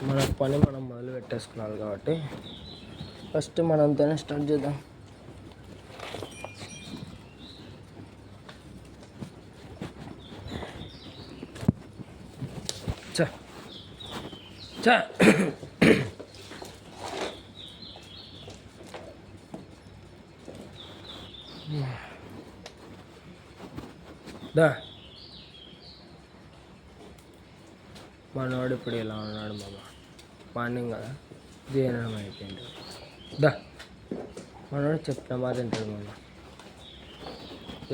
మన పని మనం మొదలు పెట్టేసుకున్నాం కాబట్టి ఫస్ట్ మనంతోనే స్టార్ట్ చేద్దాం. చ చ దా మనవాడు ఇప్పుడు ఇలా ఉన్నాడు మామ. మార్నింగ్ కదా జీవనం అయిపోయింది. దా మనవాడు చెప్పిన మాట తింటాడు మామ.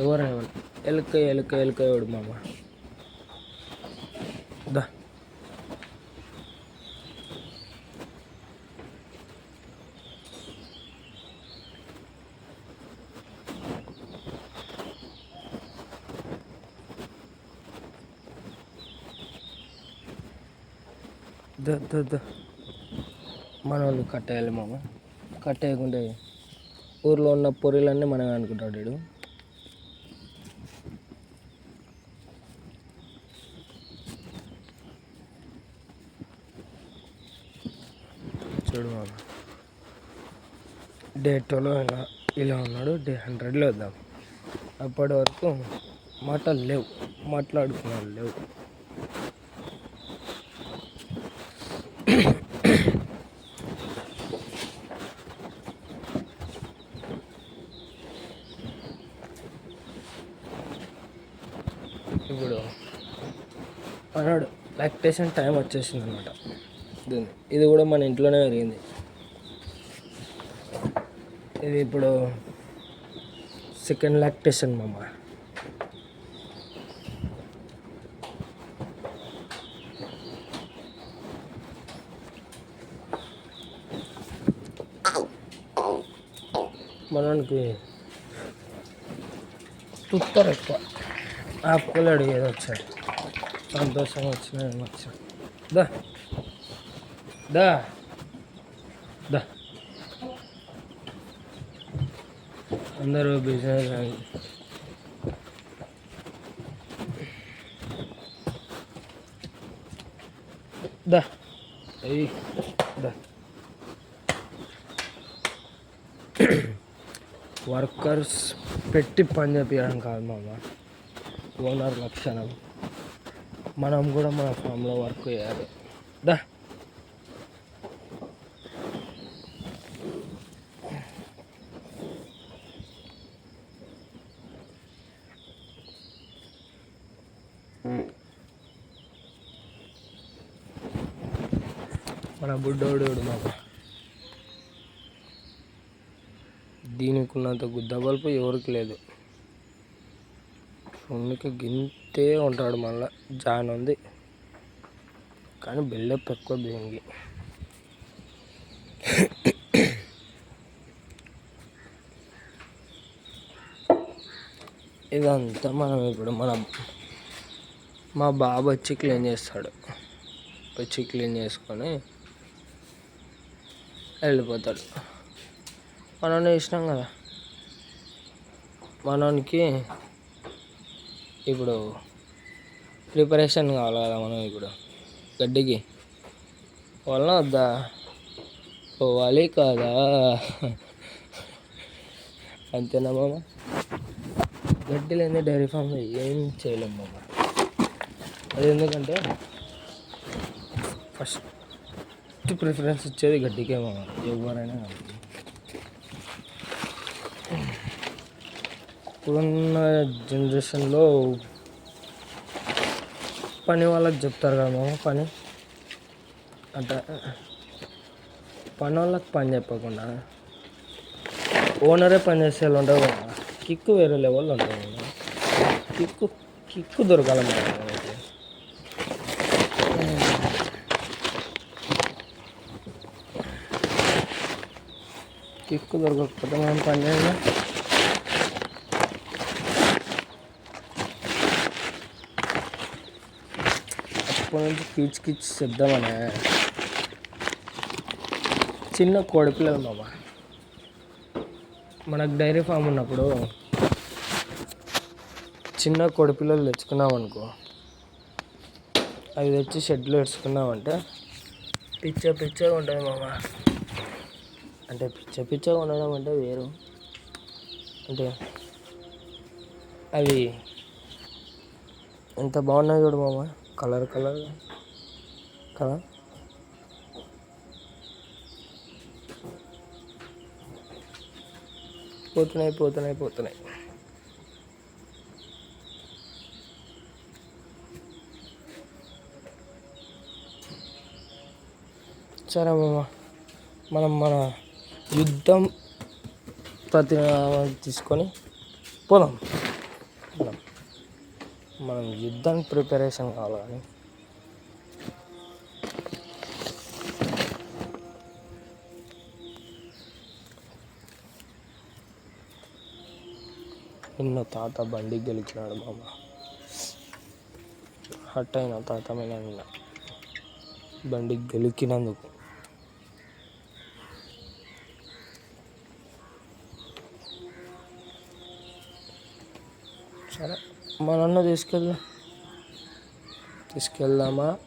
ఎవరైనా ఎలుక ఎలుక ఎలుక ఎవడు మామ. దా మన వాళ్ళు కట్టేయాలి మామ. కట్టేయకుంటే ఊర్లో ఉన్న పొరీలన్నీ మనమే అనుకుంటాడు వీడు. చూడు మామ, డే 12 ఇలా ఉన్నాడు. డే 100లో వద్దాం. అప్పటి వరకు మాటలు లేవు, మాట్లాడుకున్నాడు లేవు. ఇప్పుడు అన్నాడు లాక్టేషన్ టైం వచ్చేసింది అనమాట. ఇది కూడా మన ఇంట్లోనే జరిగింది. ఇది ఇప్పుడు సెకండ్ లాక్టేషన్ మామ. మనకి తుత్తరు ఎక్కువ ఆపుకోలేడు. ఏదో వచ్చాడు సంతోషం వచ్చినా ఏమొచ్చా. దా దా దా అందరూ బిజినెస్ దా అయ్యి దా. వర్కర్స్ పెట్టి పని చేపించడం కాదు మామ ఓనర్ లక్షణం. మనం కూడా మన ఫామ్లో వర్క్ చేయాలి. దా మన బుడ్డోడు మామ. దీనికి ఉన్నంత గుద్ద బల్పు ఎవరికి లేదు. అందుకే గింతే ఉంటాడు. మళ్ళీ జాన్ ఉంది కానీ బిల్డప్ ఎక్కువ దీనికి. ఇదంతా మనం ఇప్పుడు మా బాబు వచ్చి క్లీన్ చేస్తాడు. వచ్చి క్లీన్ చేసుకొని వెళ్ళిపోతాడు. మనం ఇష్టం కదా. మనకి ఇప్పుడు ప్రిపరేషన్ కావాలి కదా. మనం ఇప్పుడు గడ్డికి వలన వద్దా పోవాలి కదా. అంతేనా మామ. గడ్డి లేని డైరీ ఫామ్ ఏం చేయలేము మామ. అది ఎందుకంటే ఫస్ట్ ప్రిఫరెన్స్ ఇచ్చేది గడ్డికే మామ. ఎవరైనా ఇప్పుడున్న జనరేషన్లో పని వాళ్ళకి చెప్తారు కదా మామ. పని అంటే పని వాళ్ళకి పని చెప్పకుండా ఓనరే పని చేసే వాళ్ళు ఉండవు కదా. కిక్కు వేరే లెవెల్లో ఉంటుంది కదా. కిక్కు దొరకాలన్నమాట. కిక్కు దొరకకపోతే మనం పని చేయాలి. అప్పటి నుంచి కిచ్ చెప్దామనే చిన్న కోడిపిల్లలు మామ. మనకు డైరీ ఫామ్ ఉన్నప్పుడు చిన్న కోడిపిల్లలు తెచ్చుకున్నాం అనుకో, అవి తెచ్చి షెడ్లో వేసుకున్నామంటే పిచ్చగా ఉంటుంది మామ. అంటే పిచ్చగా ఉండడం అంటే వేరు. అంటే అవి ఎంత బాగున్నాయి చూడు మామ, కలర్ కదా. పోతున్నాయి. సరే మామ, మన యుద్ధం ప్రతి తీసుకొని పోదాం. మనం యుద్ధానికి ప్రిపరేషన్ కావాలి. కానీ నిన్న తాత బండి గెలిచినాడు మామ. హట్ అయినా తాత మీద నిన్న బండి గెలికినందుకు. సరే, మా నాన్న తీసుకెళ్దామా?